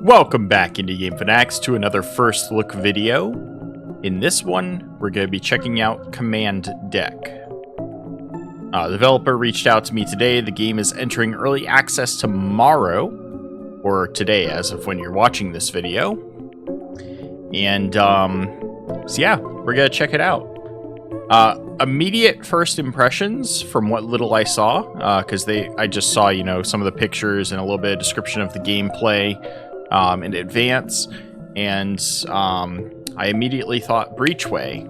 Welcome back into Game Fanatics to another first look video. In this one, we're going to be checking out Command Deck. The developer reached out to me today. The game is entering early access tomorrow, or today as of when you're watching this video. And so yeah, we're going to check it out. Immediate first impressions from what little I saw, because I just saw, some of the pictures and a little bit of description of the gameplay in advance, and I immediately thought Breachway.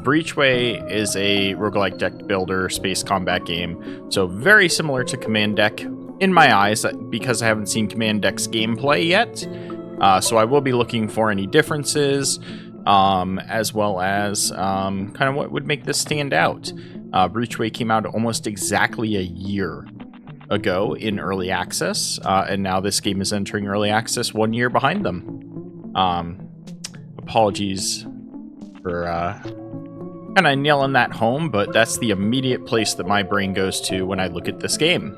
Breachway is a roguelike deck builder space combat game, so very similar to Command Deck in my eyes, because I haven't seen Command Deck's gameplay yet. So I will be looking for any differences, as well as kind of what would make this stand out. Breachway came out almost exactly a year ago in early access, and now this game is entering early access 1 year behind them. Apologies for kind of nailing that home, but that's the immediate place that my brain goes to when I look at this game.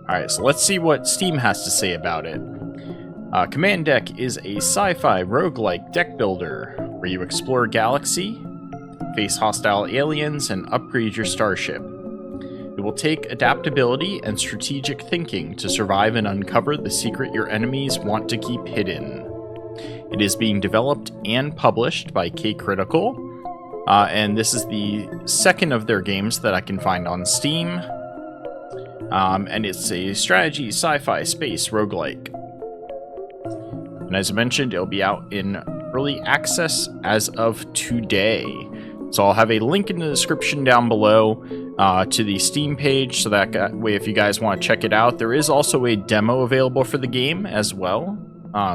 Alright, so let's see what Steam has to say about it. Command Deck is a sci-fi roguelike deck builder where you explore a galaxy, face hostile aliens, and upgrade your starship. It will take adaptability and strategic thinking to survive and uncover the secret your enemies want to keep hidden. It is being developed and published by K-Critical, and this is the second of their games that I can find on Steam, and it's a strategy, sci-fi, space roguelike. And as I mentioned, it'll be out in early access as of today. So I'll have a link in the description down below to the Steam page, so that way if you guys want to check it out. There is also a demo available for the game as well.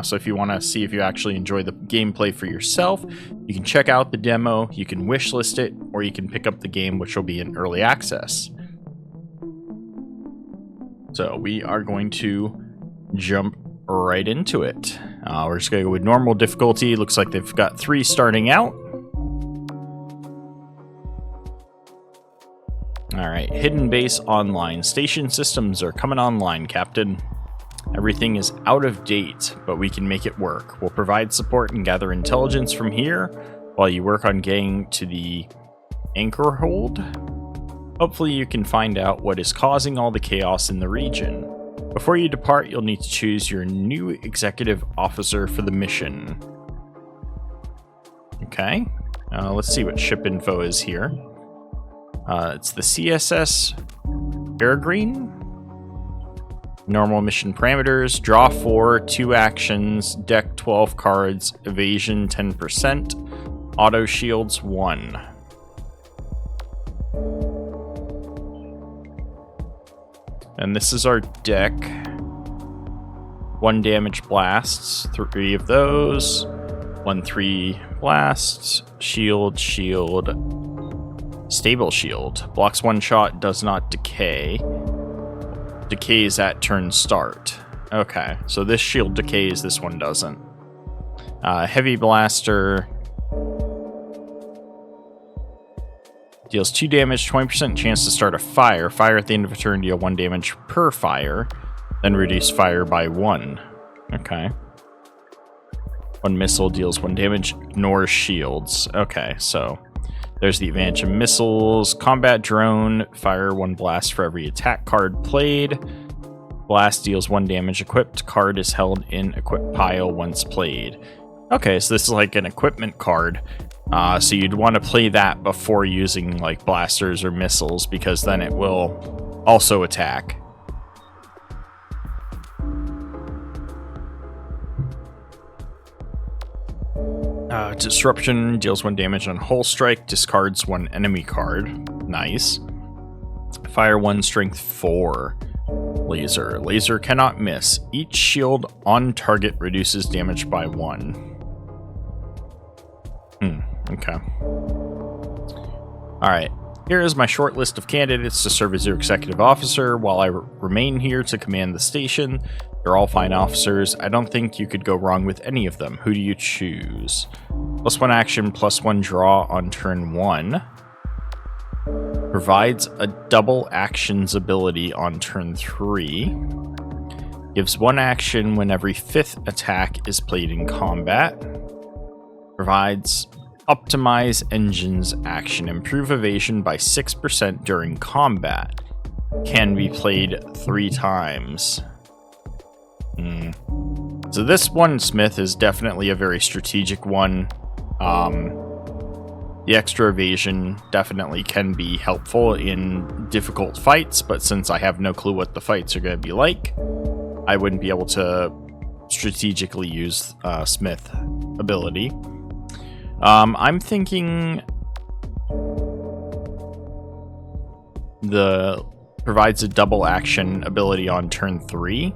So if you want to see if you actually enjoy the gameplay for yourself, you can check out the demo, you can wishlist it, or you can pick up the game, which will be in early access. So we are going to jump right into it. We're just going to go with normal difficulty. Looks like they've got 3 starting out. Alright, Hidden Base Online. Station systems are coming online, Captain. Everything is out of date, but we can make it work. We'll provide support and gather intelligence from here while you work on getting to the anchor hold. Hopefully you can find out what is causing all the chaos in the region. Before you depart, you'll need to choose your new executive officer for the mission. Okay, let's see what ship info is here. It's the CSS Peregrine. Normal mission parameters: draw 4, 2 actions, deck 12 cards, evasion 10%, auto shields 1. And this is our deck. 1 damage blasts, 3 of those. 1 3 blasts, shield, stable shield. Blocks 1 shot, does not decay. Decays at turn start. Okay, so this shield decays, this one doesn't. Heavy blaster. Deals 2 damage, 20% chance to start a fire. Fire at the end of a turn, deal 1 damage per fire. Then reduce fire by 1. Okay. 1 missile deals 1 damage, ignores shields. Okay, so there's the advantage of missiles. Combat drone, fire 1 blast for every attack card played. Blast deals 1 damage. Equipped card is held in equip pile once played. Okay, so this is like an equipment card. So you'd want to play that before using like blasters or missiles, because then it will also attack. Disruption deals 1 damage on hull strike, discards 1 enemy card. Nice. Fire 1, strength 4. Laser. Laser cannot miss. Each shield on target reduces damage by 1. Okay. Alright. Here is my short list of candidates to serve as your executive officer while I remain here to command the station. They're all fine officers. I don't think you could go wrong with any of them. Who do you choose? +1 action, +1 draw on turn 1. Provides a double actions ability on turn 3. Gives 1 action when every 5th attack is played in combat. Provides optimize engines action. Improve evasion by 6% during combat. Can be played 3 times. So this one, Smith, is definitely a very strategic one. The extra evasion definitely can be helpful in difficult fights, but since I have no clue what the fights are going to be like, I wouldn't be able to strategically use Smith ability. I'm thinking provides a double action ability on turn 3.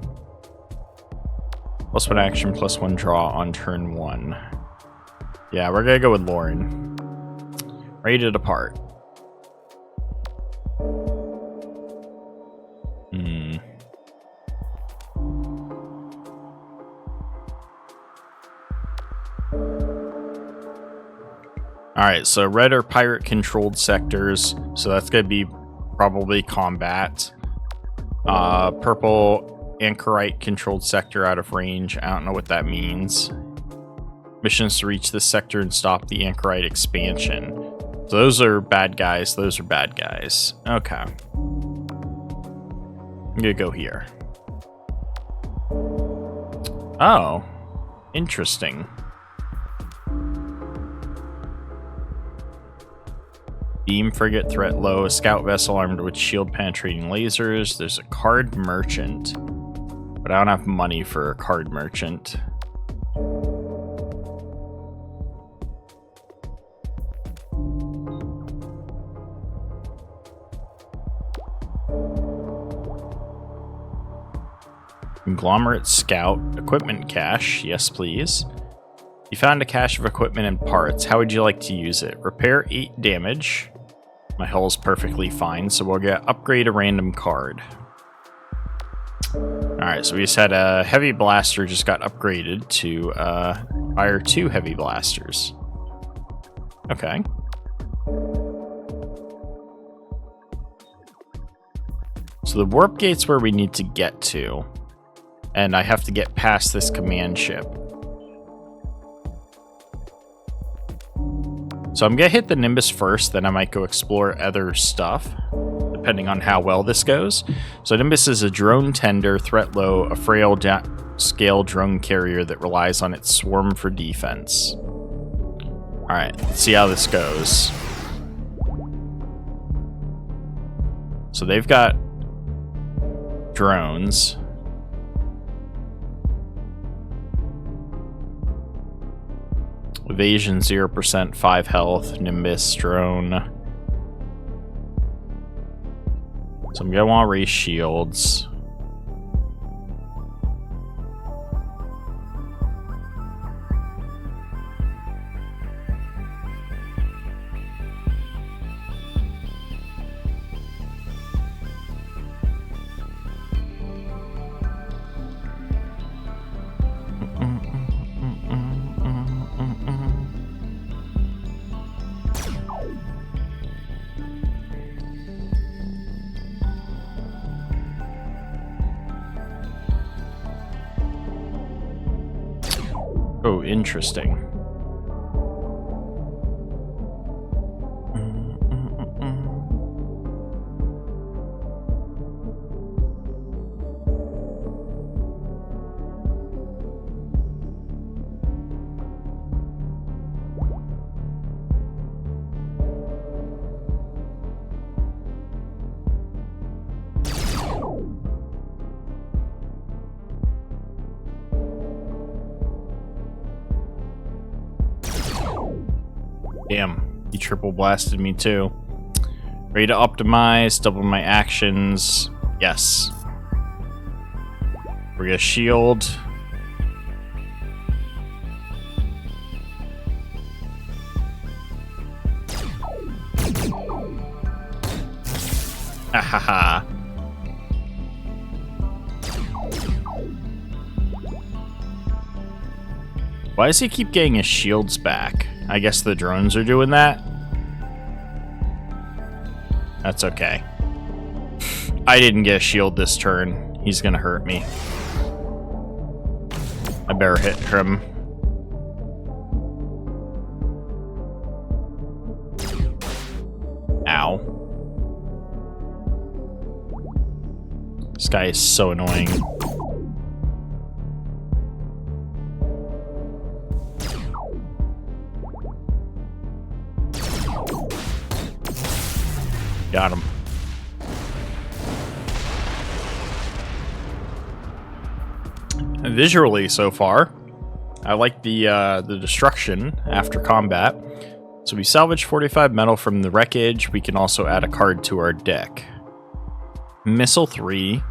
+1 action, +1 draw on turn 1. Yeah, we're gonna go with Lauren. Ready to depart. Alright, so red are pirate-controlled sectors, so that's gonna be probably combat. Purple, anchorite-controlled sector out of range. I don't know what that means. Missions to reach this sector and stop the anchorite expansion. So those are bad guys, those are bad guys. Okay. I'm gonna go here. Oh, interesting. Beam frigate, threat low, a scout vessel armed with shield penetrating lasers. There's a card merchant, but I don't have money for a card merchant. Conglomerate scout, equipment cache, yes please. You found a cache of equipment and parts. How would you like to use it? Repair 8 damage. My hull's perfectly fine, so we'll get upgrade a random card. Alright, so we just had a heavy blaster just got upgraded to fire 2 heavy blasters. Okay. So the warp gate's where we need to get to. And I have to get past this command ship. So I'm gonna hit the Nimbus first, then I might go explore other stuff, depending on how well this goes. So Nimbus is a drone tender, threat low, a frail scale drone carrier that relies on its swarm for defense. Alright, let's see how this goes. So they've got drones. Evasion 0%, 5 health, Nimbus, drone. So I'm gonna want to raise shields. Oh, interesting. Damn, he triple blasted me too. Ready to optimize, double my actions. Yes. We're gonna shield. Ahaha. Why does he keep getting his shields back? I guess the drones are doing that. That's okay. I didn't get a shield this turn. He's gonna hurt me. I better hit him. Ow. This guy is so annoying. Got him. Visually, so far, I like the destruction after combat. So we salvage 45 metal from the wreckage. We can also add a card to our deck. Missile 3.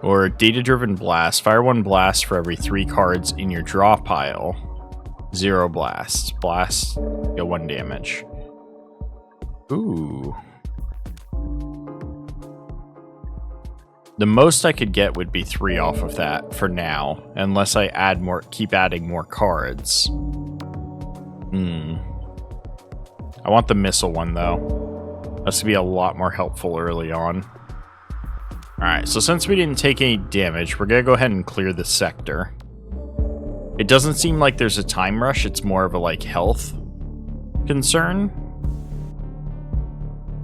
Or data-driven blast. Fire 1 blast for every 3 cards in your draw pile. 0 blasts. Blast, deal 1 damage. Ooh. The most I could get would be 3 off of that for now, unless I add more, keep adding more cards. I want the missile one though. That's gonna be a lot more helpful early on. Alright, so since we didn't take any damage, we're gonna go ahead and clear the sector. It doesn't seem like there's a time rush, it's more of a like health concern.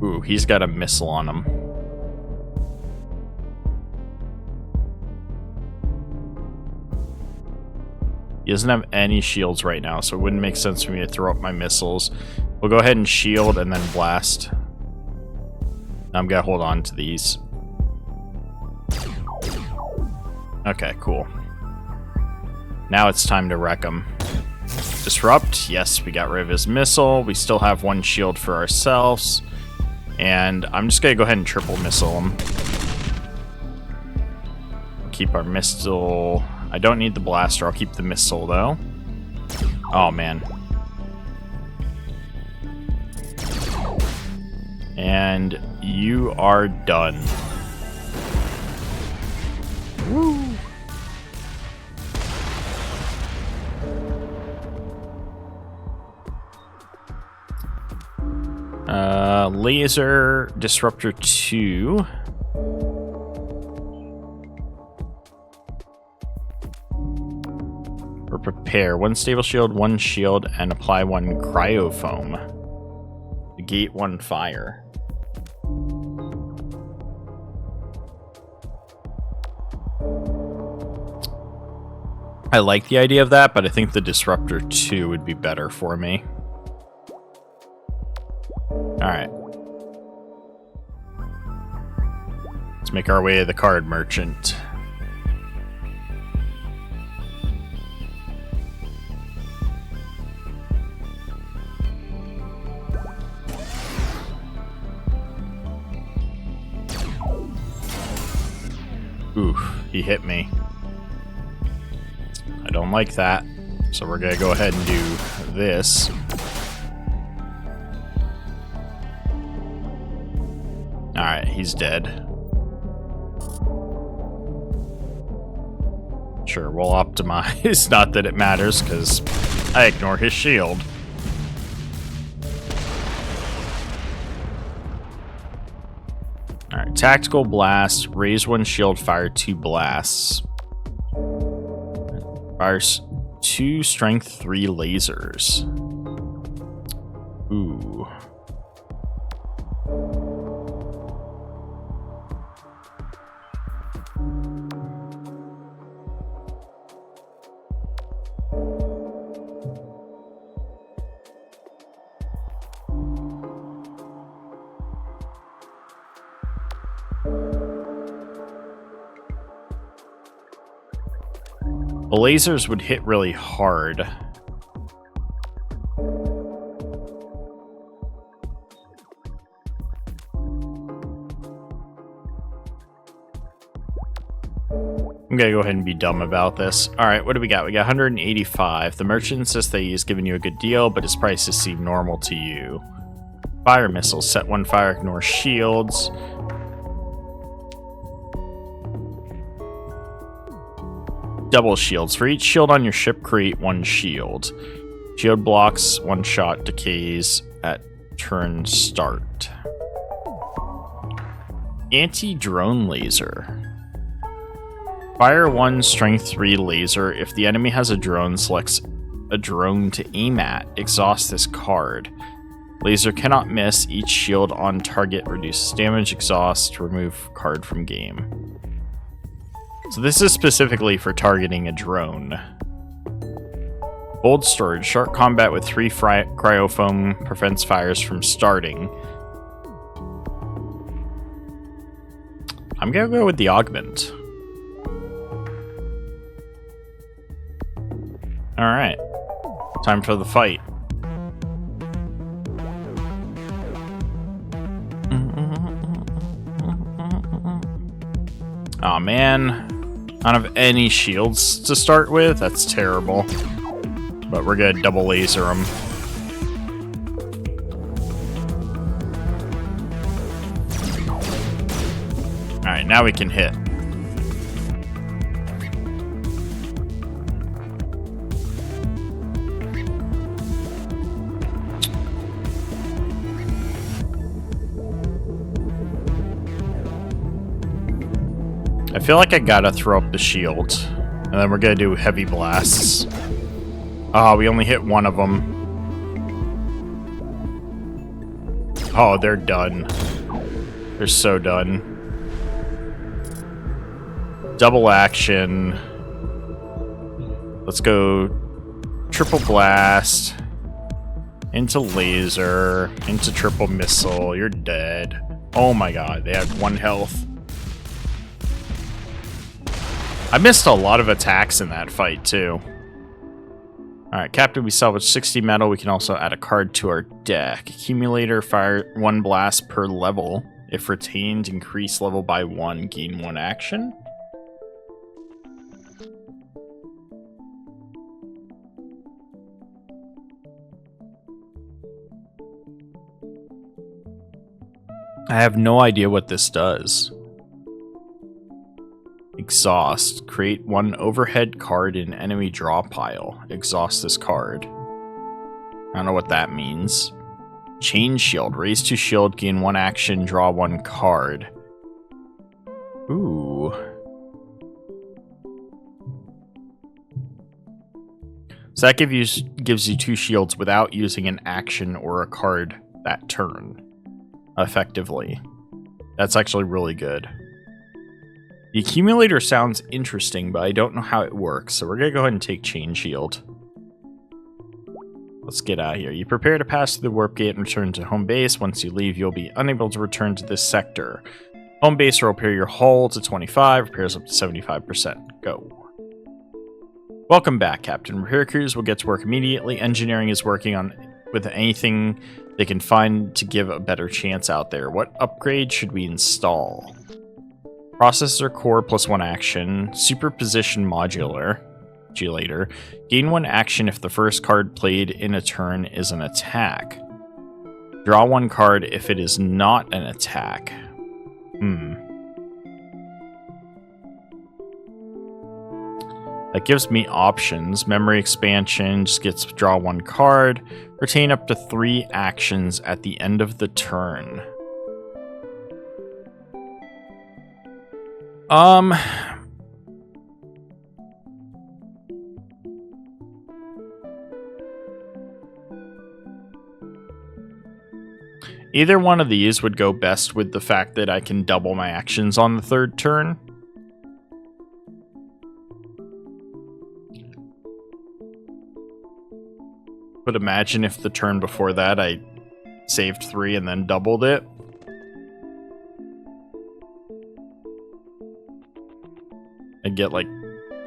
Ooh, he's got a missile on him. He doesn't have any shields right now, so it wouldn't make sense for me to throw up my missiles. We'll go ahead and shield and then blast. I'm gonna hold on to these. Okay, cool. Now it's time to wreck him. Disrupt. Yes, we got rid of his missile. We still have 1 shield for ourselves. And I'm just gonna go ahead and triple missile him. Keep our missile. I don't need the blaster. I'll keep the missile, though. Oh, man. And you are done. Woo! Laser Disruptor 2. Or prepare 1 stable shield, 1 shield, and apply 1 cryofoam. Negate 1 fire. I like the idea of that, but I think the Disruptor 2 would be better for me. Alright. Let's make our way to the card merchant. Oof, he hit me. I don't like that. So we're gonna go ahead and do this. Alright, he's dead. Sure, we'll optimize. Not that it matters, because I ignore his shield. Alright, tactical blast. Raise 1 shield, fire 2 blasts. Fires 2 strength, 3 lasers. Ooh. The lasers would hit really hard. I'm gonna go ahead and be dumb about this. Alright, what do we got? We got 185. The merchant says that he's giving you a good deal, but his prices seem normal to you. Fire missiles. Set 1 fire, ignore shields. Double shields. For each shield on your ship, create 1 shield. Shield blocks 1 shot, decays at turn start. Anti-drone laser. Fire 1 strength 3 laser. If the enemy has a drone, selects a drone to aim at. Exhaust this card. Laser cannot miss. Each shield on target reduces damage. Exhaust. Remove card from game. So this is specifically for targeting a drone. Bold storage. Shark combat with 3 cryofoam prevents fires from starting. I'm gonna go with the augment. Alright. Time for the fight. Aw, man. I don't have any shields to start with. That's terrible. But we're gonna double laser them. Alright, now we can hit. I feel like I gotta throw up the shield. And then we're gonna do heavy blasts. Oh, we only hit one of them. Oh, they're done. They're so done. Double action. Let's go triple blast. Into laser. Into triple missile. You're dead. Oh my god, they had 1 health. I missed a lot of attacks in that fight, too. Alright, Captain, we salvaged 60 metal. We can also add a card to our deck. Accumulator, fire 1 blast per level. If retained, increase level by 1, gain 1 action. I have no idea what this does. Exhaust. Create 1 overhead card in enemy draw pile. Exhaust this card. I don't know what that means. Chain shield. Raise 2 shield, gain 1 action, draw 1 card. Ooh. So that gives you 2 shields without using an action or a card that turn. Effectively. That's actually really good. The accumulator sounds interesting, but I don't know how it works, so we're gonna go ahead and take Chain Shield. Let's get out of here. You prepare to pass through the warp gate and return to home base. Once you leave, you'll be unable to return to this sector. Home base will repair your hull to 25, repairs up to 75%. Go. Welcome back, Captain. Repair crews will get to work immediately. Engineering is working on with anything they can find to give a better chance out there. What upgrade should we install? Processor core plus 1 action. Superposition modulator. Gain 1 action if the first card played in a turn is an attack. Draw 1 card if it is not an attack. That gives me options. Memory expansion just gets draw 1 card. Retain up to 3 actions at the end of the turn. Either one of these would go best with the fact that I can double my actions on the 3rd turn. But imagine if the turn before that I saved 3 and then doubled it. And get like...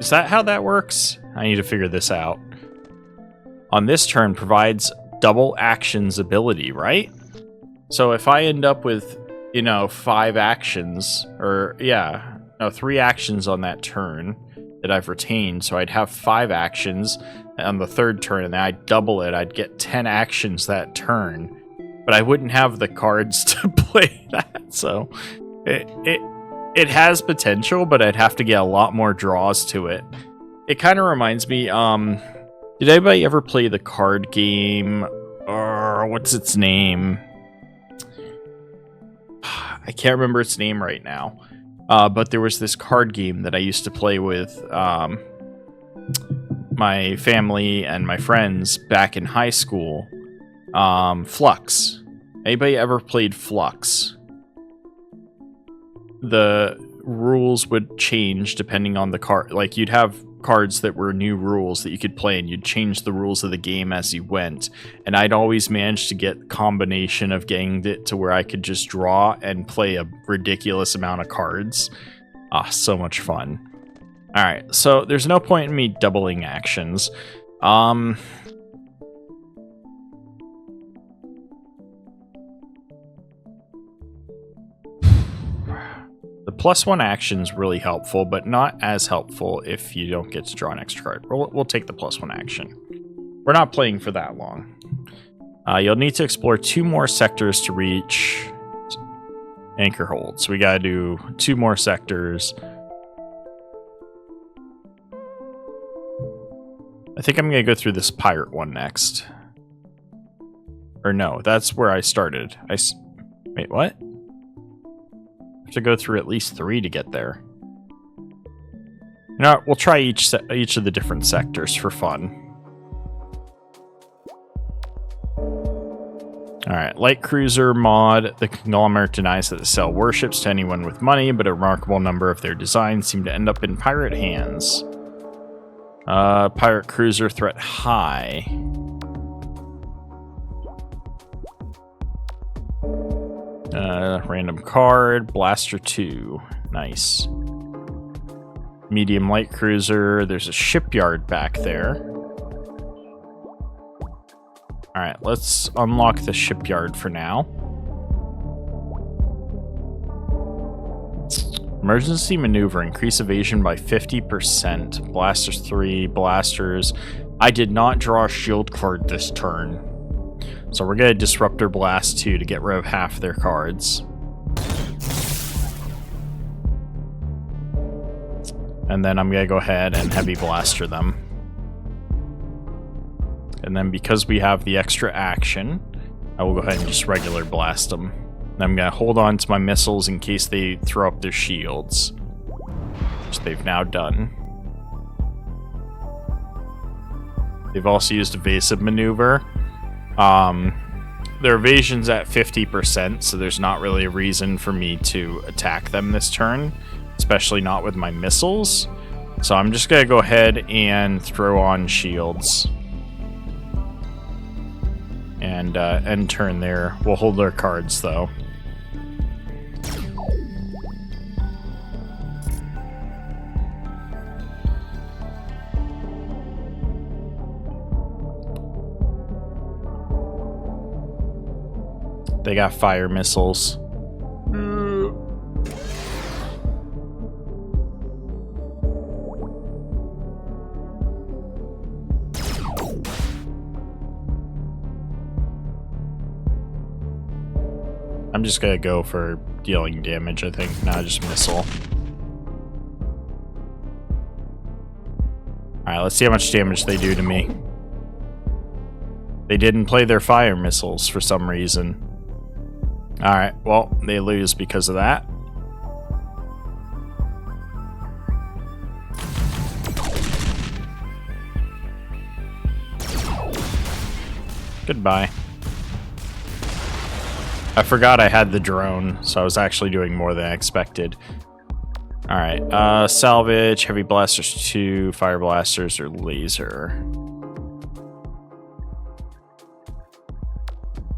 Is that how that works? I need to figure this out. On this turn, provides double actions ability, right? So if I end up with, 5 actions, or, 3 actions on that turn that I've retained, so I'd have 5 actions on the 3rd turn, and then I'd double it, I'd get 10 actions that turn. But I wouldn't have the cards to play that, so... It has potential, but I'd have to get a lot more draws to it. It kind of reminds me, did anybody ever play the card game, or what's its name? I can't remember its name right now. But there was this card game that I used to play with my family and my friends back in high school. Flux. Anybody ever played Flux? The rules would change depending on the card. Like, you'd have cards that were new rules that you could play, and you'd change the rules of the game as you went. And I'd always managed to get a combination of getting it to where I could just draw and play a ridiculous amount of cards. So much fun. Alright, so there's no point in me doubling actions. The +1 action's really helpful, but not as helpful if you don't get to draw an extra card. We'll take the +1 action. We're not playing for that long. You'll need to explore 2 more sectors to reach Anchor Hold. So we gotta do 2 more sectors. I think I'm gonna go through this pirate one next. Or no, that's where I started. Wait, what? I have to go through at least 3 to get there. You know what? We'll try each of the different sectors for fun. Alright, light cruiser mod. The conglomerate denies that they sell warships to anyone with money, but a remarkable number of their designs seem to end up in pirate hands. Pirate cruiser threat high. Random card. Blaster 2. Nice. Medium light cruiser. There's a shipyard back there. Alright, let's unlock the shipyard for now. Emergency maneuver. Increase evasion by 50%. Blasters 3. Blasters. I did not draw a shield card this turn. So we're going to Disruptor Blast 2 to get rid of half their cards. And then I'm going to go ahead and Heavy Blaster them. And then because we have the extra action, I will go ahead and just regular blast them. And I'm going to hold on to my missiles in case they throw up their shields, which they've now done. They've also used evasive maneuver. Their evasion's at 50%, so there's not really a reason for me to attack them this turn, especially not with my missiles. So I'm just going to go ahead and throw on shields. And end turn there. We'll hold our cards, though. They got fire missiles. I'm just gonna go for dealing damage, I think. Not just missile. Alright, let's see how much damage they do to me. They didn't play their fire missiles for some reason. Alright, well, they lose because of that. Goodbye. I forgot I had the drone, so I was actually doing more than I expected. Alright, salvage, heavy blasters 2, fire blasters, or laser.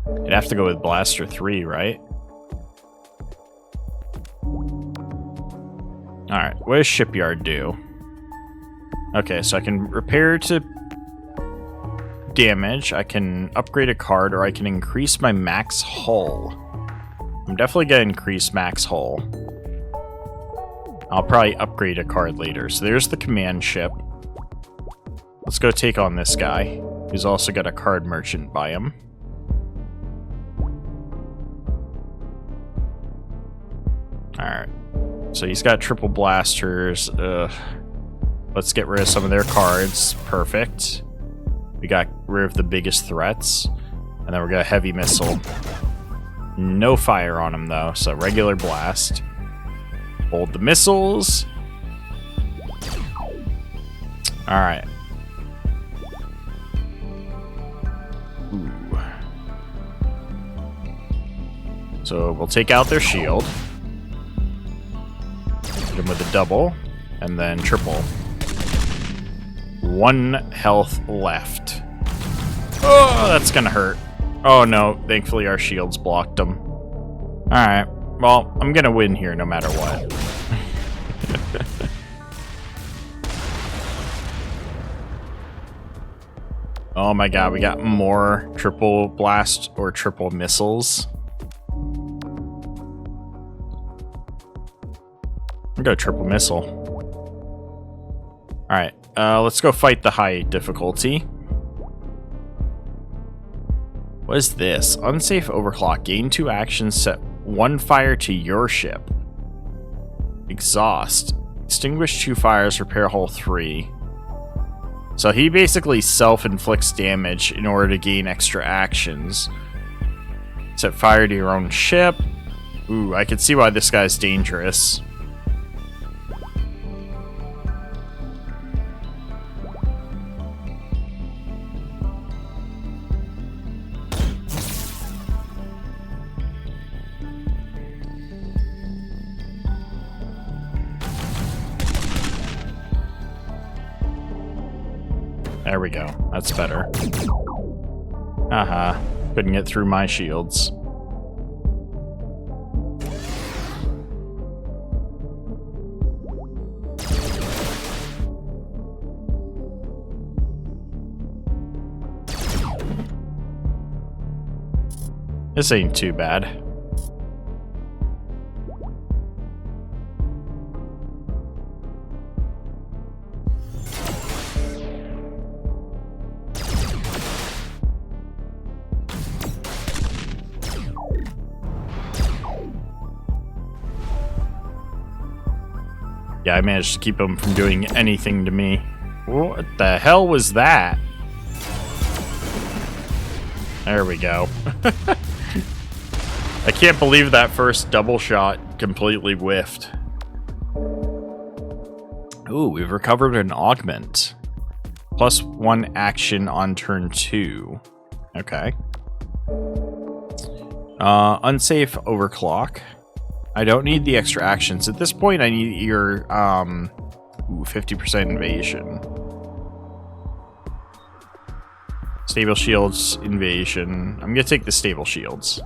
You'd have to go with blaster 3, right? Alright, what does shipyard do? Okay, so I can repair to damage, I can upgrade a card, or I can increase my max hull. I'm definitely gonna increase max hull. I'll probably upgrade a card later. So there's the command ship. Let's go take on this guy, who's also got a card merchant by him. Alright, so he's got triple blasters. Let's get rid of some of their cards. Perfect. We got rid of the biggest threats. And then we're gonna heavy missile. No fire on him though, so regular blast. Hold the missiles. Alright. Ooh. So we'll take out their shield. Hit them with a double. And then triple. 1 health left. Oh, that's gonna hurt. Oh no, thankfully our shields blocked them. Alright, well, I'm gonna win here no matter what. Oh my god, we got more triple blast or triple missiles. I'll go triple missile. Alright, let's go fight the high difficulty. What is this? Unsafe overclock. Gain 2 actions, set 1 fire to your ship. Exhaust. Extinguish 2 fires, repair hull 3. So he basically self-inflicts damage in order to gain extra actions. Set fire to your own ship. Ooh, I can see why this guy's dangerous. There we go. That's better. Haha. Couldn't get through my shields. This ain't too bad. Yeah, I managed to keep him from doing anything to me. What the hell was that? There we go. I can't believe that first double shot completely whiffed. Ooh, we've recovered an augment. +1 action on turn 2. Okay. Unsafe overclock. I don't need the extra actions. At this point, I need your 50% invasion. Stable shields, invasion. I'm gonna take the stable shields.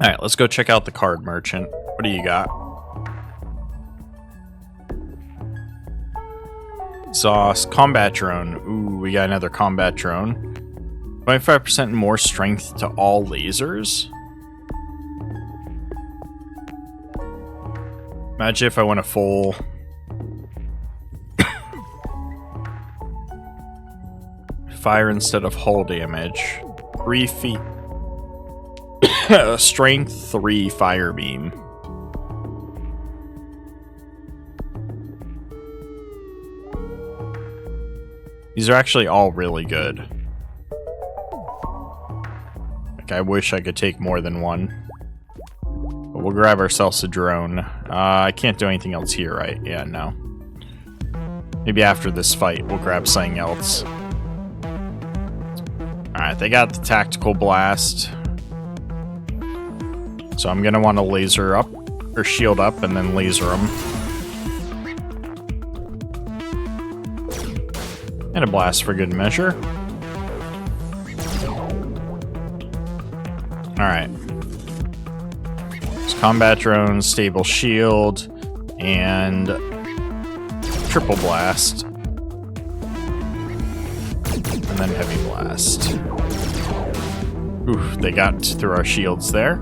Alright, let's go check out the card merchant. What do you got? Exhaust, combat drone. Ooh, we got another combat drone. 25% more strength to all lasers. Imagine if I went a full... fire instead of hull damage. 3 feet. Strength 3 fire beam. These are actually all really good. Like, I wish I could take more than one. But we'll grab ourselves a drone. I can't do anything else here, right? Yeah, no. Maybe after this fight, we'll grab something else. Alright, they got the tactical blast. So I'm gonna want to laser up, or shield up, and then laser them. And a blast for good measure. Alright. There's combat drone, stable shield, and triple blast. And then heavy blast. Oof, they got through our shields there.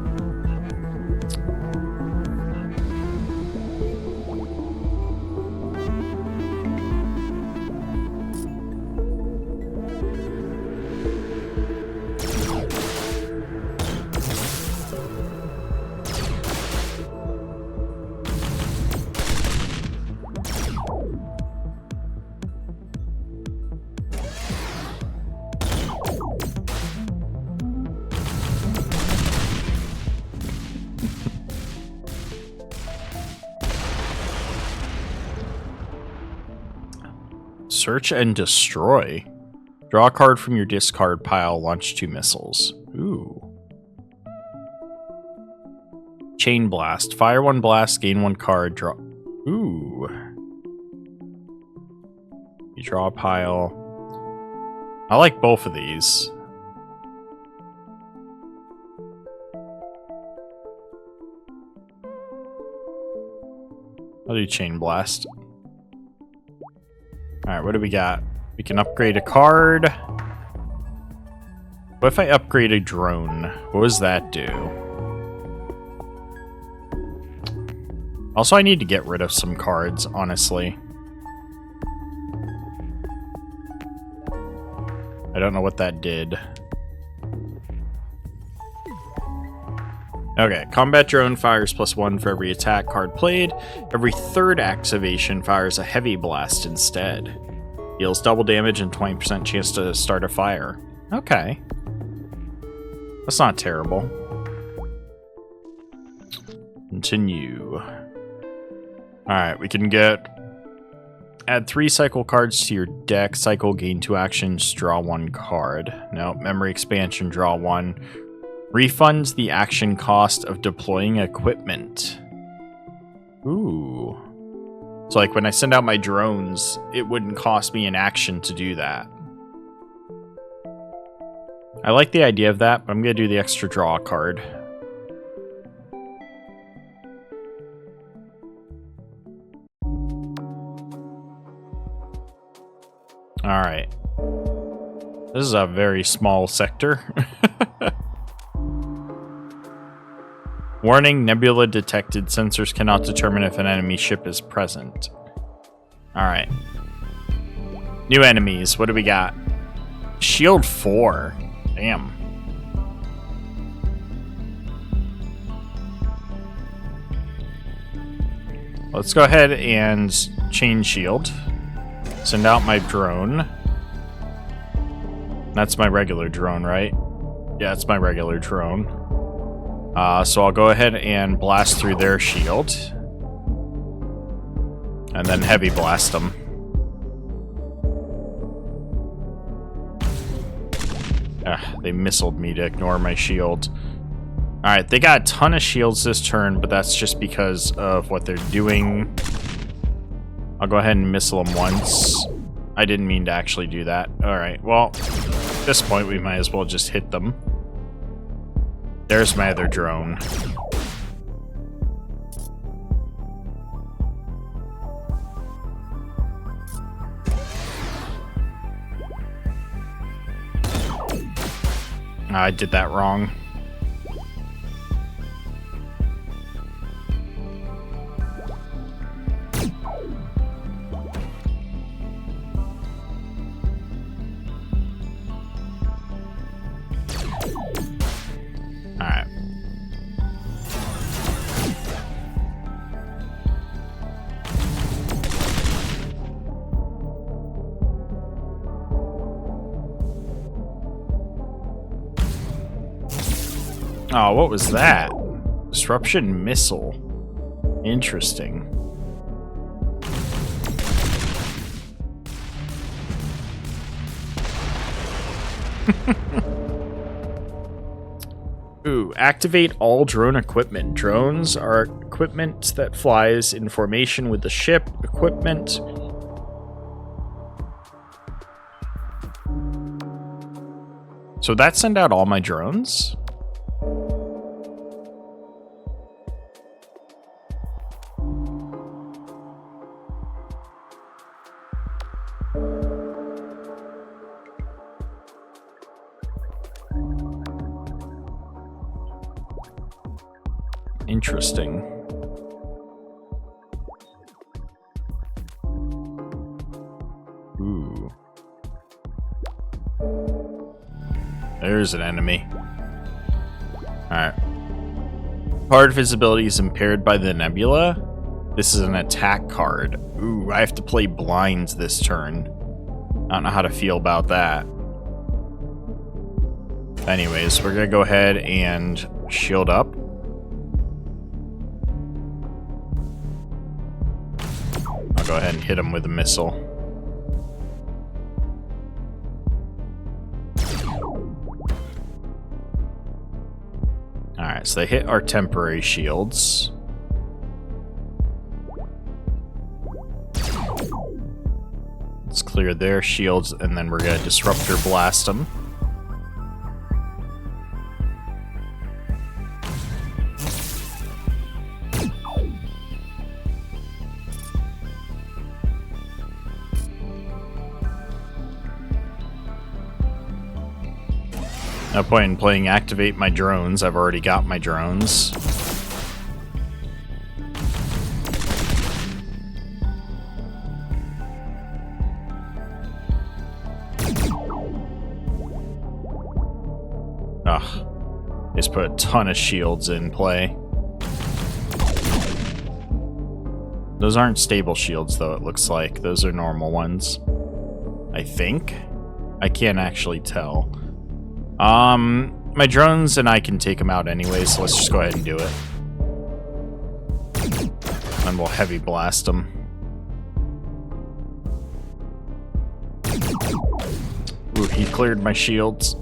Search and destroy. Draw a card from your discard pile, launch 2 missiles. Ooh. Chain Blast. Fire 1 blast, gain 1 card, draw. Ooh. You draw a pile. I like both of these. I'll do Chain Blast. Alright, what do we got? We can upgrade a card. What if I upgrade a drone? What does that do? Also, I need to get rid of some cards, honestly. I don't know what that did. Okay, combat drone fires +1 for every attack card played. Every third activation fires a heavy blast instead. Deals double damage and 20% chance to start a fire. Okay. That's not terrible. Continue. Alright, we can add 3 cycle cards to your deck. Cycle, gain 2 actions, draw 1 card. No, memory expansion, draw 1. Refunds the action cost of deploying equipment. Ooh. So like when I send out my drones, it wouldn't cost me an action to do that. I like the idea of that, but I'm going to do the extra draw card. Alright. This is a very small sector. Warning, nebula detected. Sensors cannot determine if an enemy ship is present. Alright. New enemies. What do we got? Shield 4. Damn. Let's go ahead and chain shield. Send out my drone. That's my regular drone, right? Yeah, it's my regular drone. So I'll go ahead and blast through their shield. And then heavy blast them. They missiled me to ignore my shield. Alright, they got a ton of shields this turn, but that's just because of what they're doing. I'll go ahead and missile them once. I didn't mean to actually do that. Alright, well, at this point we might as well just hit them. There's my other drone. I did that wrong. Alright. Oh, what was that? Disruption missile. Interesting. Ooh, activate all drone equipment. Drones are equipment that flies in formation with the ship. Equipment. So that send out all my drones? Interesting. Ooh. There's an enemy. Alright. Card visibility is impaired by the nebula. This is an attack card. Ooh, I have to play blinds this turn. I don't know how to feel about that. Anyways, we're gonna go ahead and shield up. I'll go ahead and hit him with a missile. Alright, so they hit our temporary shields. Let's clear their shields, and then we're gonna disruptor blast them. No point in playing activate my drones. I've already got my drones. Ugh. Just put a ton of shields in play. Those aren't stable shields, though, it looks like. Those are normal ones. I think? I can't actually tell. My drones and I can take them out anyway, so let's just go ahead and do it. And we'll heavy blast them. Ooh, he cleared my shields.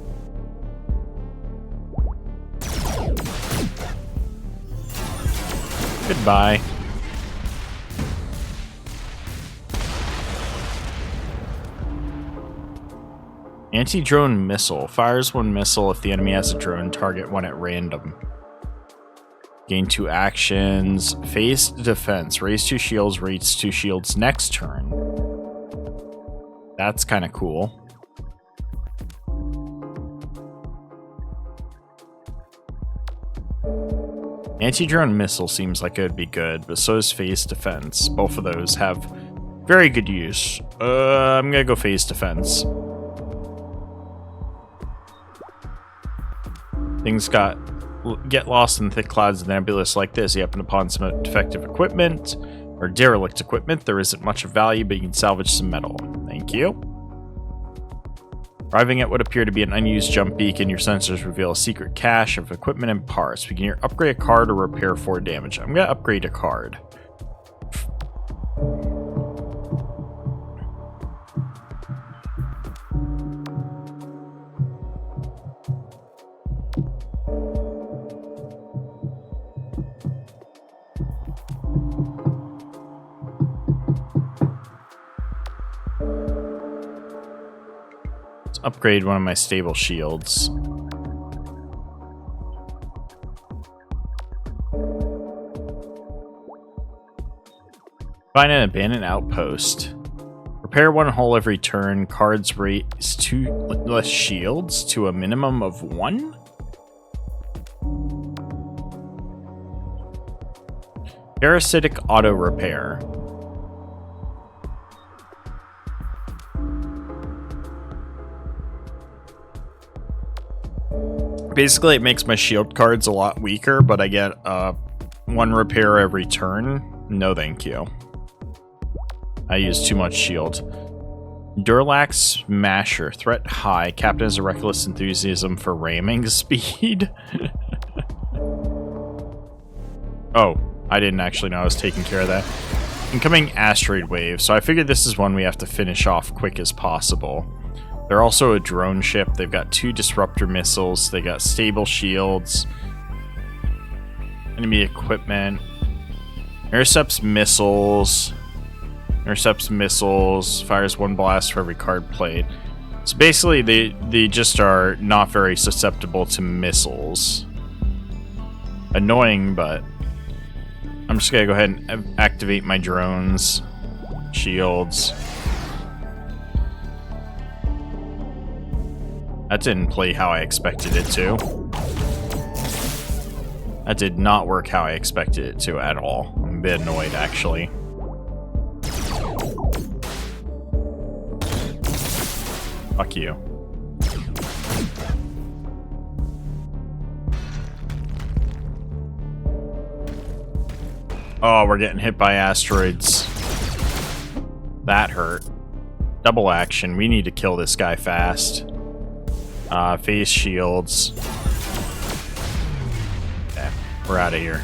Goodbye. Anti-drone missile. Fires one missile if the enemy has a drone. Target one at random. Gain 2 actions. Phase defense. Raise 2 shields. Raise 2 shields next turn. That's kind of cool. Anti-drone missile seems like it would be good, but so is phase defense. Both of those have very good use. I'm gonna go phase defense. Things get lost in thick clouds of nebulous like this. You happen upon some defective equipment or derelict equipment. There isn't much of value, but you can salvage some metal. Thank you. Arriving at what appear to be an unused jump beacon, your sensors reveal a secret cache of equipment and parts. We can either upgrade a card or repair 4 damage. I'm going to upgrade a card. Upgrade one of my stable shields. Find an abandoned outpost. Repair 1 hull every turn. Cards raise 2 less shields to a minimum of 1? Parasitic auto repair. Basically, it makes my shield cards a lot weaker, but I get 1 repair every turn. No thank you. I use too much shield. Durlax Smasher. Threat high. Capt'n has a reckless enthusiasm for ramming speed. Oh, I didn't actually know I was taking care of that. Incoming asteroid wave. So I figured this is one we have to finish off quick as possible. They're also a drone ship. They've got 2 disruptor missiles. They got stable shields. Enemy equipment. Intercepts missiles. Intercepts missiles. Fires 1 blast for every card played. So basically, they just are not very susceptible to missiles. Annoying, but I'm just gonna go ahead and activate my drones. Shields. That didn't play how I expected it to. That did not work how I expected it to at all. I'm a bit annoyed, actually. Fuck you. Oh, we're getting hit by asteroids. That hurt. Double action. We need to kill this guy fast. Phase shields. Okay, we're out of here.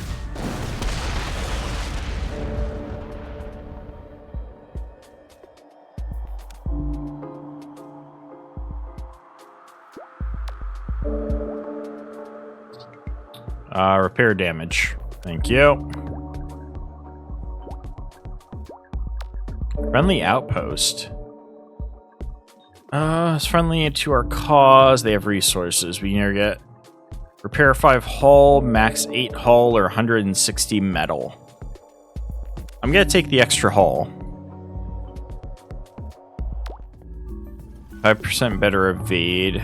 Repair damage. Thank you. Friendly outpost. It's friendly to our cause. They have resources. We never get repair 5 hull, max 8 hull, or 160 metal. I'm gonna take the extra hull. 5% better evade.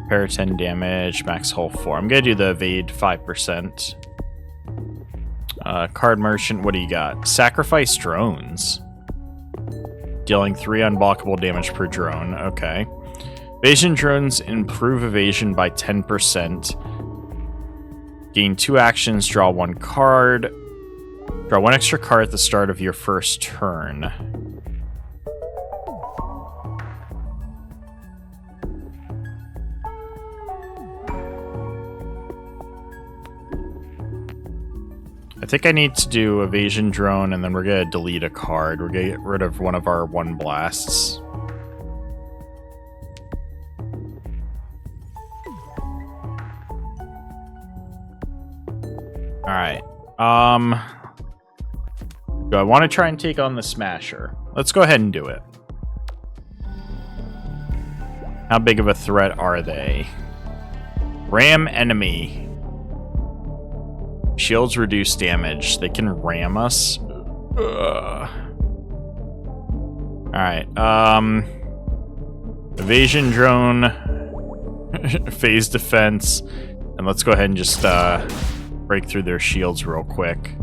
Repair 10 damage, max hull 4. I'm gonna do the evade 5%. Card merchant, what do you got? Sacrifice drones. Dealing 3 unblockable damage per drone. Okay. Evasion drones improve evasion by 10%. Gain 2 actions, draw 1 card. Draw 1 extra card at the start of your first turn. I think I need to do evasion drone, and then we're gonna delete a card. We're gonna get rid of one of our 1 blasts. Alright. Do I want to try and take on the Smasher? Let's go ahead and do it. How big of a threat are they? Ram enemy. Shields reduce damage. They can ram us. Alright, evasion drone. Phase defense. And let's go ahead and just break through their shields real quick.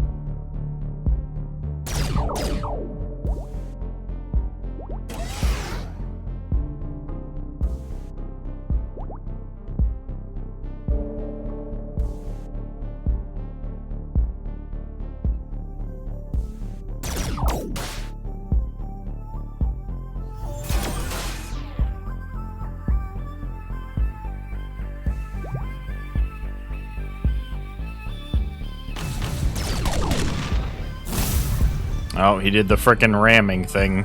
Oh, he did the frickin' ramming thing.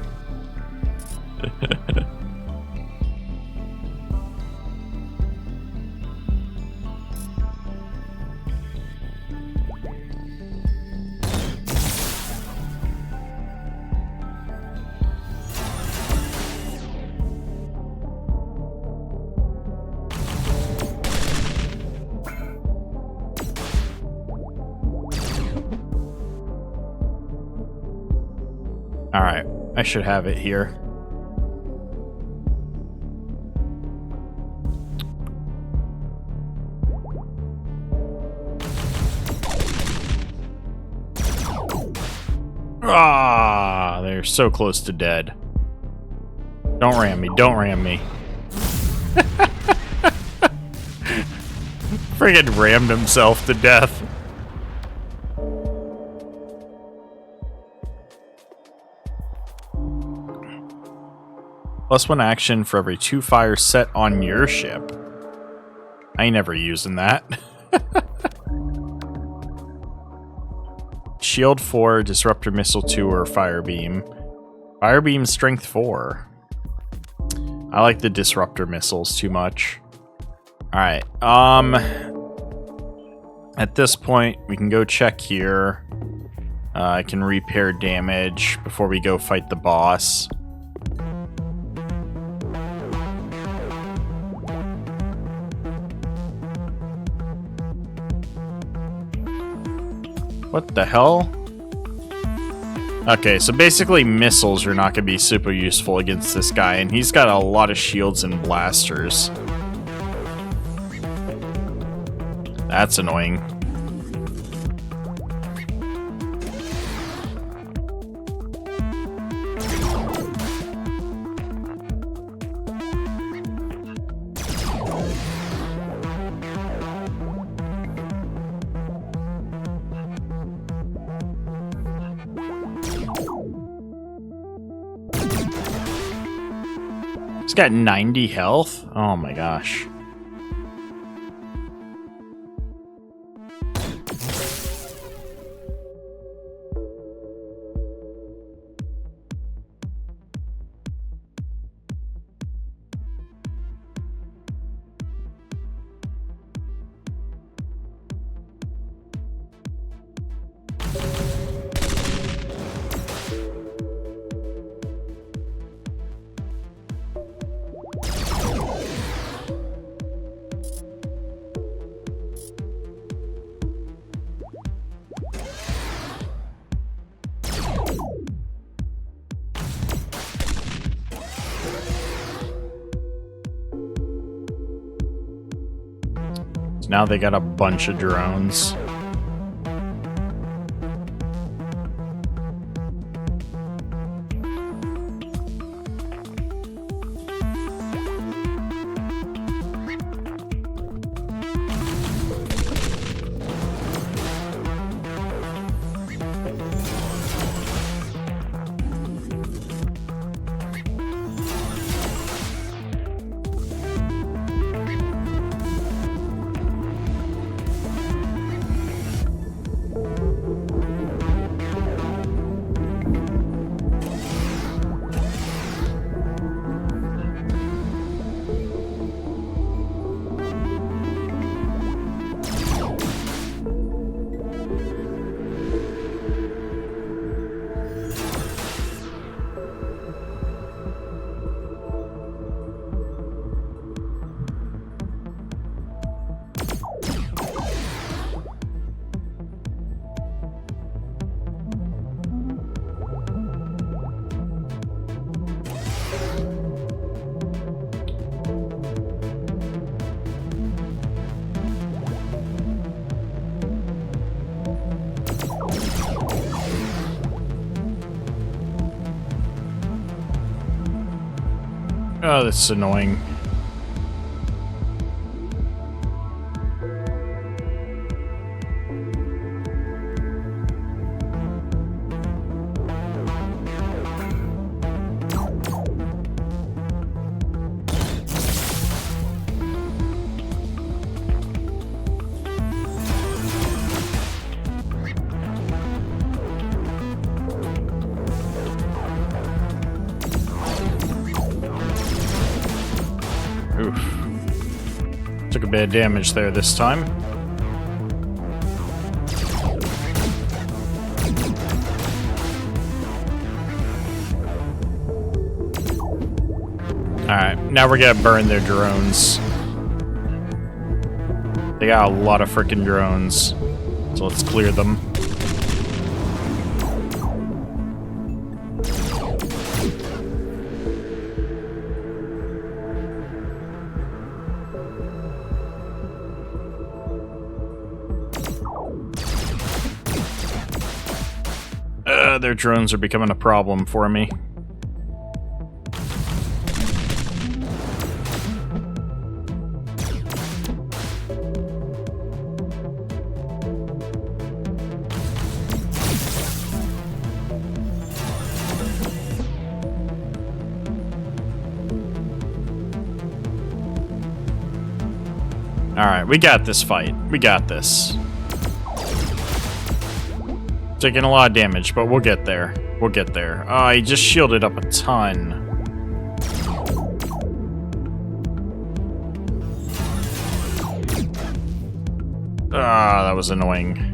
Alright, I should have it here. Ah, they're so close to dead. Don't ram me, don't ram me. Friggin' rammed himself to death. +1 action for every 2 fires set on your ship. I ain't never using that. Shield 4, Disruptor Missile 2, or Fire Beam. Fire Beam Strength 4. I like the Disruptor Missiles too much. Alright, at this point, we can go check here. I can repair damage before we go fight the boss. What the hell? Okay, so basically missiles are not going to be super useful against this guy, and he's got a lot of shields and blasters. That's annoying. He's got 90 health? Oh my gosh. Now they got a bunch of drones. Oh, that's annoying. Oof. Took a bit of damage there this time. Alright, now we're gonna burn their drones. They got a lot of frickin' drones. So let's clear them. Their drones are becoming a problem for me. Alright, we got this fight. We got this. Taking a lot of damage, but we'll get there. We'll get there. He just shielded up a ton. That was annoying.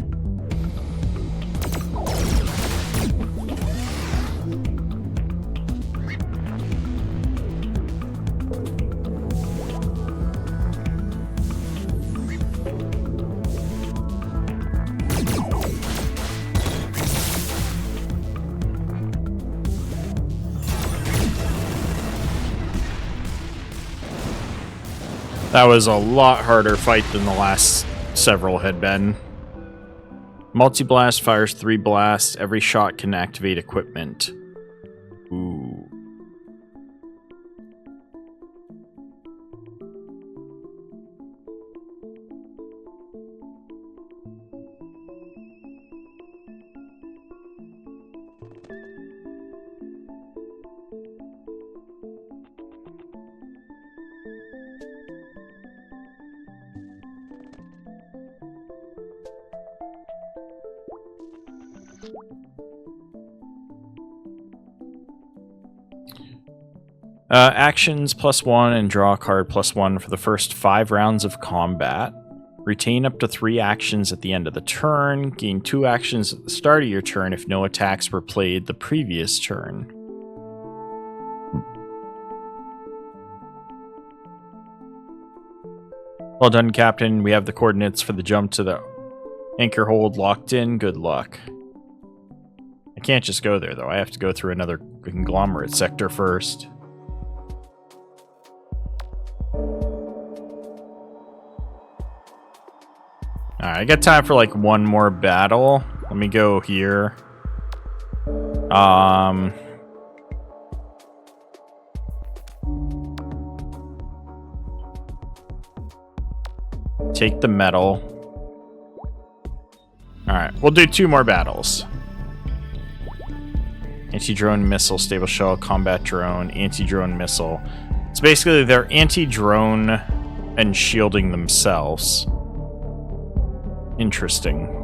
That was a lot harder fight than the last several had been. Multi-blast fires 3 blasts. Every shot can activate equipment. Ooh. Actions +1 and draw a card +1 for the first 5 rounds of combat. Retain up to 3 actions at the end of the turn. Gain 2 actions at the start of your turn if no attacks were played the previous turn. Well done, Captain. We have the coordinates for the jump to the anchor hold locked in. Good luck. I can't just go there, though. I have to go through another conglomerate sector first. I got time for like one more battle. Let me go here. Take the metal. Alright, we'll do 2 more battles. Anti-drone missile, stable shell, combat drone, anti-drone missile. It's basically they're anti-drone and shielding themselves. Interesting.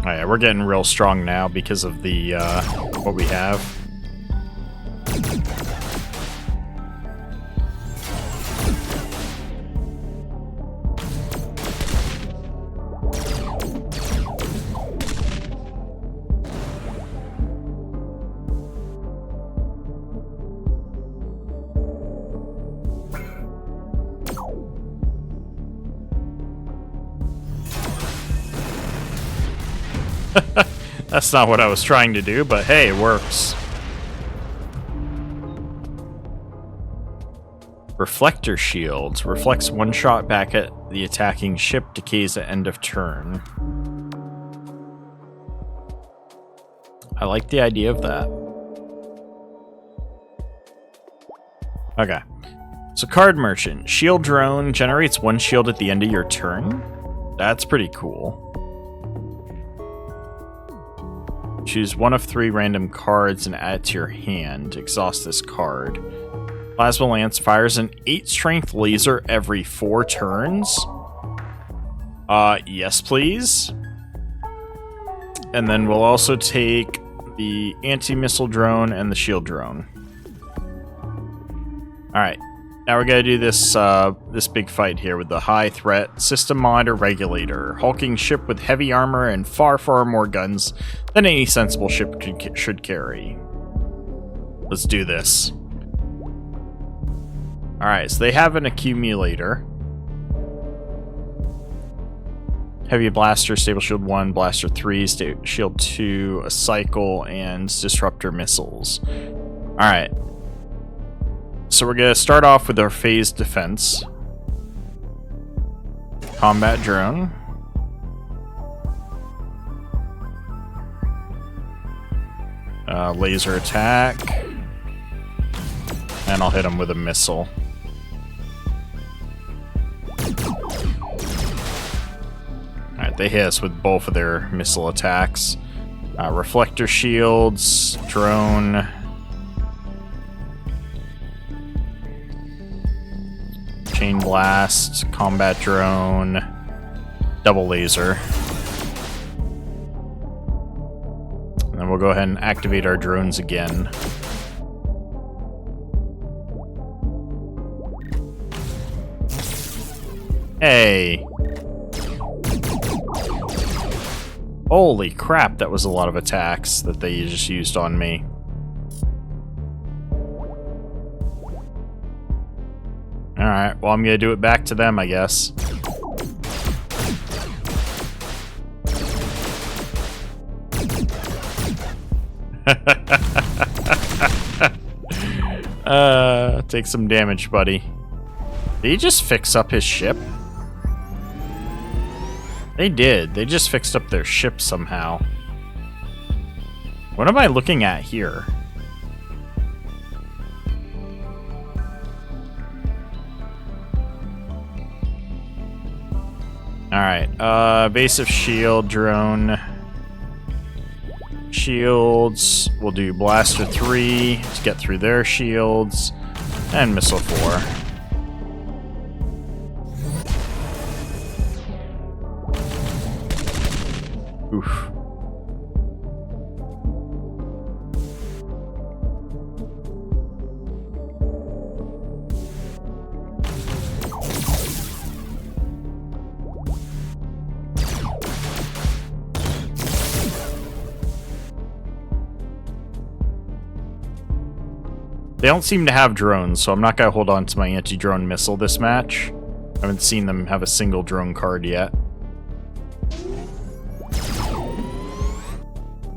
Oh yeah, we're getting real strong now because of the, what we have. That's not what I was trying to do, but hey, it works. Reflector shields. Reflects one shot back at the attacking ship, decays at end of turn. I like the idea of that. Okay. So card merchant. Shield drone generates 1 shield at the end of your turn. That's pretty cool. Choose 1 of 3 random cards and add it to your hand. Exhaust this card. Plasma Lance fires an 8 strength laser every 4 turns. Yes, please. And then we'll also take the anti-missile drone and the shield drone. Alright. Now we're gonna do this this big fight here with the high threat system monitor regulator, hulking ship with heavy armor and far more guns than any sensible ship should carry. Let's do this. All right, so they have an accumulator. Heavy blaster, stable shield 1, blaster 3, shield 2, a cycle, and disruptor missiles. All right. So we're going to start off with our phased defense. Combat drone. Laser attack. And I'll hit him with a missile. Alright, they hit us with both of their missile attacks. Reflector shields, drone. Chain blast, combat drone, double laser. And then we'll go ahead and activate our drones again. Hey! Holy crap, that was a lot of attacks that they just used on me. Alright, well I'm gonna do it back to them, I guess. Take some damage, buddy. Did he just fix up his ship? They did. They just fixed up their ship somehow. What am I looking at here? Alright, evasive shield, drone, Shields. We'll do Blaster 3 to get through their shields. And Missile 4. Oof. They don't seem to have drones, so I'm not going to hold on to my anti-drone missile this match. I haven't seen them have a single drone card yet.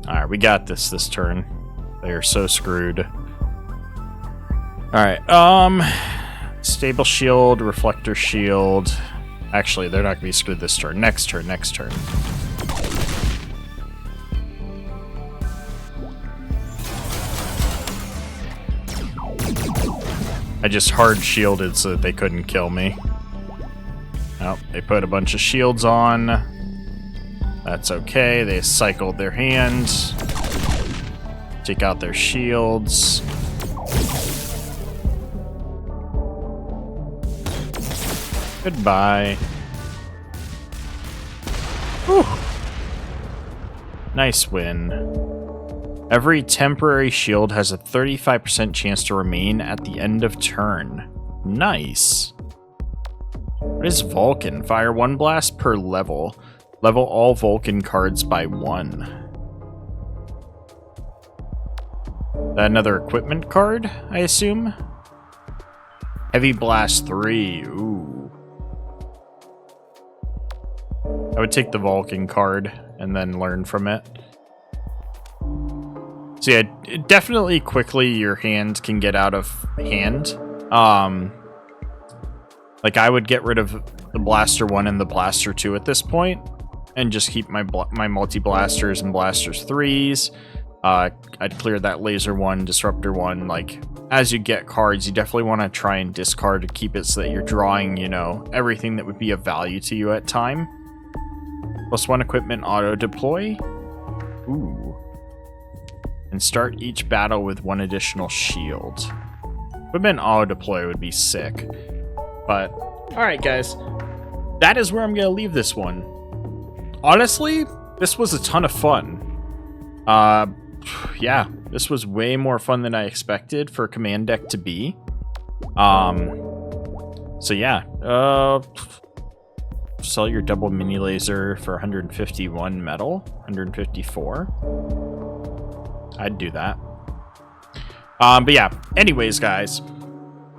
Alright, we got this turn. They are so screwed. Alright, Stable shield, reflector shield. Actually, they're not going to be screwed this turn. Next turn. I just hard shielded so that they couldn't kill me. Oh, they put a bunch of shields on. That's okay. They cycled their hands. Take out their shields. Goodbye. Whew. Nice win. Every temporary shield has a 35% chance to remain at the end of turn. Nice. What is Vulcan? Fire 1 blast per level. Level all Vulcan cards by 1. That another equipment card, I assume? Heavy Blast 3. Ooh. I would take the Vulcan card and then learn from it. So yeah, definitely quickly your hand can get out of hand. Like I would get rid of the Blaster 1 and the Blaster 2 at this point, and just keep my multi-blasters and Blasters 3s. I'd clear that Laser 1, Disruptor 1. Like, as you get cards, you definitely want to try and discard to keep it so that you're drawing, you know, everything that would be of value to you at time. +1 equipment auto-deploy. Ooh. And start each battle with 1 additional shield. Equipment auto-deploy would be sick. But, alright guys. That is where I'm going to leave this one. Honestly, this was a ton of fun. Yeah, this was way more fun than I expected for Command Deck to be. So yeah, sell your double mini laser for 151 metal, 154. I'd do that. But yeah, anyways, guys.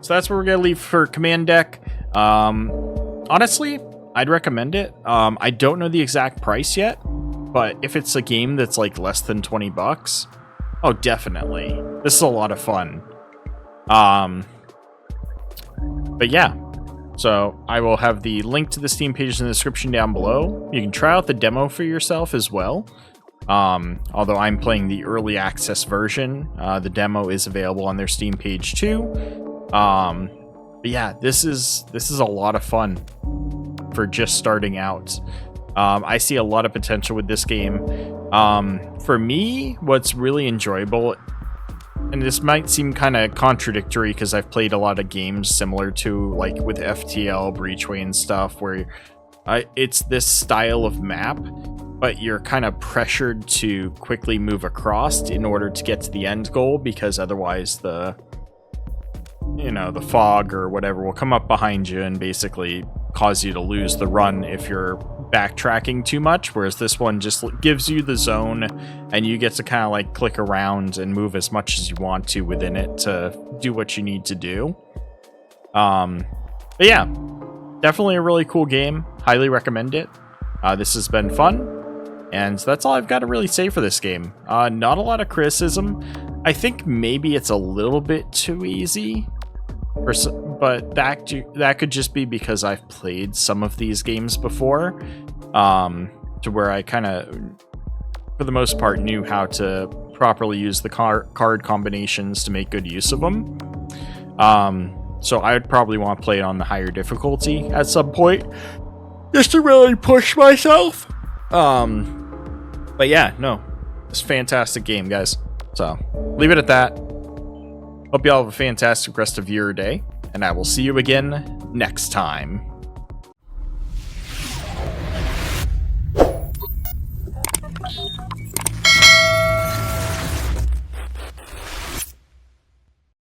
So that's where we're gonna leave for Command Deck. Honestly, I'd recommend it. I don't know the exact price yet, but if it's a game that's like less than 20 bucks, oh, definitely. This is a lot of fun. But yeah, so I will have the link to the Steam page in the description down below. You can try out the demo for yourself as well. Although I'm playing the early access version, the demo is available on their Steam page too. But yeah, this is a lot of fun for just starting out. I see a lot of potential with this game. For me, what's really enjoyable, and this might seem kind of contradictory because I've played a lot of games similar to like with FTL, Breachway and stuff, where it's this style of map, but you're kind of pressured to quickly move across in order to get to the end goal, because otherwise the fog or whatever will come up behind you and basically cause you to lose the run if you're backtracking too much, whereas this one just gives you the zone and you get to kind of like click around and move as much as you want to within it to do what you need to do. But yeah, definitely a really cool game. Highly recommend it. This has been fun. And that's all I've got to really say for this game. Not a lot of criticism. I think maybe it's a little bit too easy. But that could just be because I've played some of these games before. To where I kind of, for the most part, knew how to properly use the card combinations to make good use of them. So I would probably want to play it on the higher difficulty at some point, just to really push myself. But yeah, no, It's a fantastic game, guys. So, leave it at that. Hope you all have a fantastic rest of your day, and I will see you again next time.